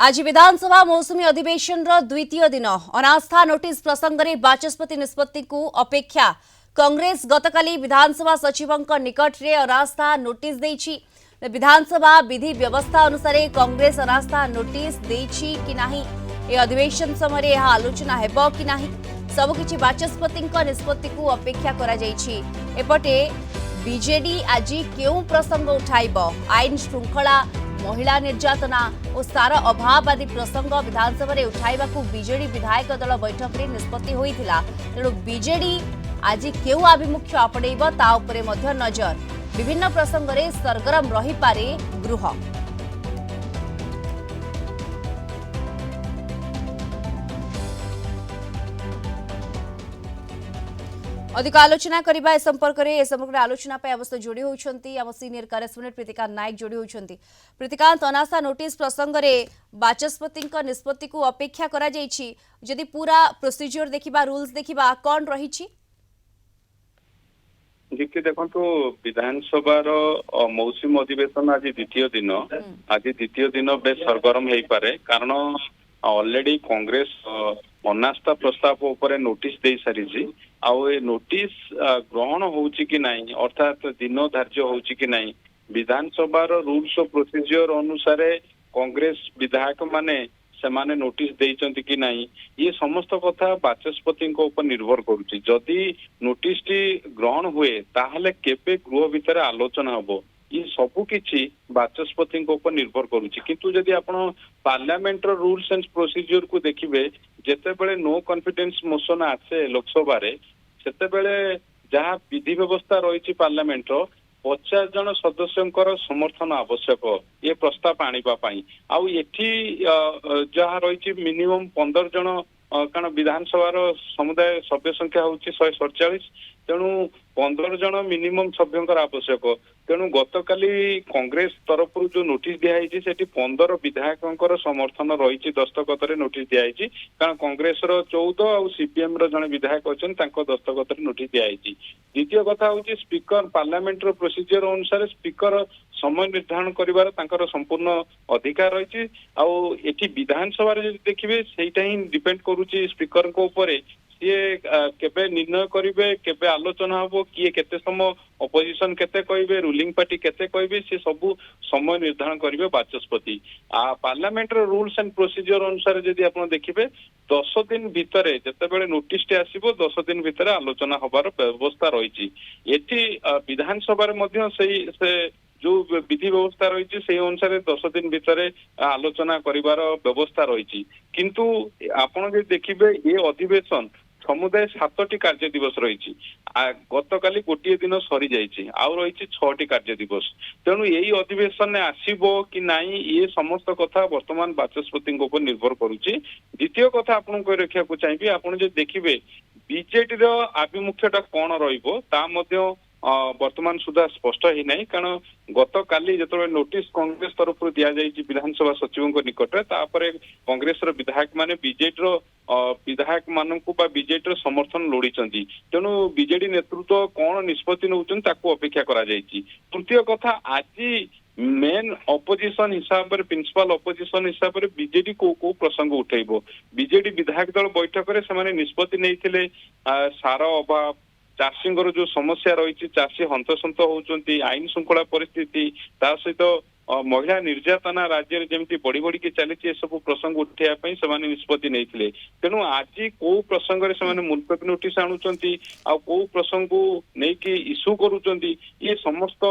आज विधानसभा मौसुमी अधिवेशन द्वितीय दिन अनास्था नोटिस प्रसंग में बाचस्पति निष्पत्ति को अपेक्षा कांग्रेस गतकाली विधानसभा सचिवों निकट में अनास्था नोटिस देछि। विधानसभा विधि व्यवस्था अनुसार कांग्रेस अनास्था नोटिस देछि कि नाही, ए अधिवेशन समय यह आलोचना हेबो कि नाही, सबकिछि बाचस्पति निष्पत्ति को अपेक्षा करा जाइछि। एपटे बीजेडी आज केउ प्रसंग उठाइबो, आईन श्रृंखला, महिला निर्यातना और सार अभाव आदि प्रसंग विधानसभा में उठाइबा बीजेडी विधायक दल बैठक में निष्पत्ति होइथिला। तेणु बीजेडी आज केउ आभिमुख्य आपणेइबो ता उपरे मध्य नजर। विभिन्न प्रसंग में सरगरम रही पारे गृह। अधिक आलोचना करबा ए संपर्क में समग्र आलोचना पे अवस्था जोड़ी होउछंती आम सीनियर करेस्पोंडेंट प्रीतिकांत नायक जोड़ी होउछंती। प्रीतिकांत, अनास्था नोटिस प्रसंग में बाचस्पति निष्पत्ति को अपेक्षा करा जाइछि, जदि पूरा प्रोसीजर देखिबा, रूल्स देखिबा, कोन रहिछि? दीप्ति देखो, विधानसभा मौसुम अधिवेशन आज द्वितीय दिन बेस सरगरम हो पारे, कारण ऑलरेडी कांग्रेस अनास्था प्रस्ताव उपर नोटिस दे सारी आउ ए नोटिस ग्रहण होउची कि नहीं, अर्थात दिन धार्य होउची कि नहीं, विधानसभा रूल्स और प्रोसीजर अनुसार कांग्रेस विधायक माने सेमाने नोटिस देइचंती कि नहीं, ये समस्त कथा बाचस्पति ऊपर निर्भर करुची। जदि नोटिस टी ग्रहण हुए ताहले केबे गृह भितर आलोचना हबो, ये सबु किछि बाचस्पति ऊपर निर्भर करुची। किंतु जदि आपण पार्लियामेंट रूल्स एंड प्रोसीजर को देखिबे, जेते बेले नो कॉन्फिडेंस मोशन आसे लोकसभा रे, सेते बेले जहाँ विधि व्यवस्था रही पार्लियामेंट 50 जन सदस्यों समर्थन आवश्यक ये प्रस्ताव आनिबा पई। आउ एठी जहाँ रही मिनिमम 15 जन, कारण विधानसभा समुदाय सभ्य संख्या होची 147, तेणु 15 जन मिनिमम सभ्यंकर आवश्यक। तेणु गतकाली कांग्रेस तरफ जो नोटिस दिखाई से 15 विधायकों समर्थन रही दस्तखत नोटिस दिखाई, कारण कांग्रेस 14 और सीपीएम जड़े विधायक अच्छा दस्तखत नोटिस दिखाई। द्वितीय कथा हूँ स्पीकर पार्लियामेंट प्रोसीजर अनुसार स्पीकर समय निर्धारण कर संपूर्ण अधिकार रही। आठी विधानसभा देखिए सहीटा ही डिपेंड करुच्ची स्पीकर ऊपर, सी केबे निर्णय करेंगे, केबे आलोचना हम, किए केते समय अपोजिशन केते कहबे, रूलिंग पार्टी केते कहबे, सी सबू समय निर्धारण करेंगे Bachaspati. Parliament rules and procedure अनुसार जदि आप देखिए 10 दिन भितर जिते नोटिस टे आसीबो 10 दिन भितर आलोचना हबार व्यवस्था रही। एटी विधानसभा से जो विधि व्यवस्था रही से अनुसार 10 दिन भितर आलोचना करिवार व्यवस्था रही। किंतु आपण जे देखिबे ये अधिवेशन समुदाय 7टी कार्य दिवस रही, गतकाली गोटे दिन सरी जाइए, आउ रही 6टी कार्य दिवस। तेणु यही अधिवेशन में आसीबो कि नहीं, ये समस्त कथा वर्तमान बाचस्पति ऊपर निर्भर करुच्ची। द्वितीय कथा आपन कहि रखिया को चाहिए, आपन जे देखिबे बीजेडी रो आभिमुख्यटा कोन रहिबो ता मध्य वर्तमान सुधा स्पष्ट ही नहीं, कारण गतकाली जो नोटिस कांग्रेस तरफ दिया जाइए विधानसभा सचिवों निकट, तापर कांग्रेस विधायक माने बीजेडी विधायक मानू बीजेडी समर्थन लोड़ी। तेणु बीजेडी नेतृत्व कौन निष्पत्ति नौचन ताकू अपेक्षा करा जाइए। तृतीय कथा, आज मेन अपोजिशन हिसाब से प्रिंसिपल अपोजिशन हिसाब से बीजेडी को प्रसंग उठेबो, बीजेडी विधायक दल बैठक में से निष्पत्ति नहीं सार अभाव, चाषी जो समस्या रही, चाषी हंतसंत होती, आईन श्रृंखला परिस्थिति, ता सहित महिला निर्यातना राज्य जमी बढ़ी बढ़ी की चली सब प्रसंग उठाई से निष्पत्ति नहीं। तेणु आज कौ प्रसंग मुलतवी नोटिस आणुचंती आ कौ प्रसंग को लेकिन इश्यू करुचंती, ये समस्त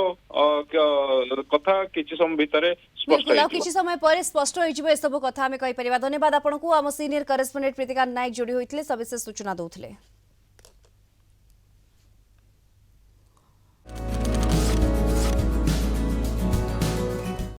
कथा किछि समय भितर स्पष्ट बिल्कुल किछि समय पर स्पष्ट हो सब कथा आम कहि परिबा। धन्यवाद आपनको। आम सीनियर करेस्पोंडेंट प्रीतिकांत नायक जोड़ी होइथिले, सविशेष सूचना दउथिले।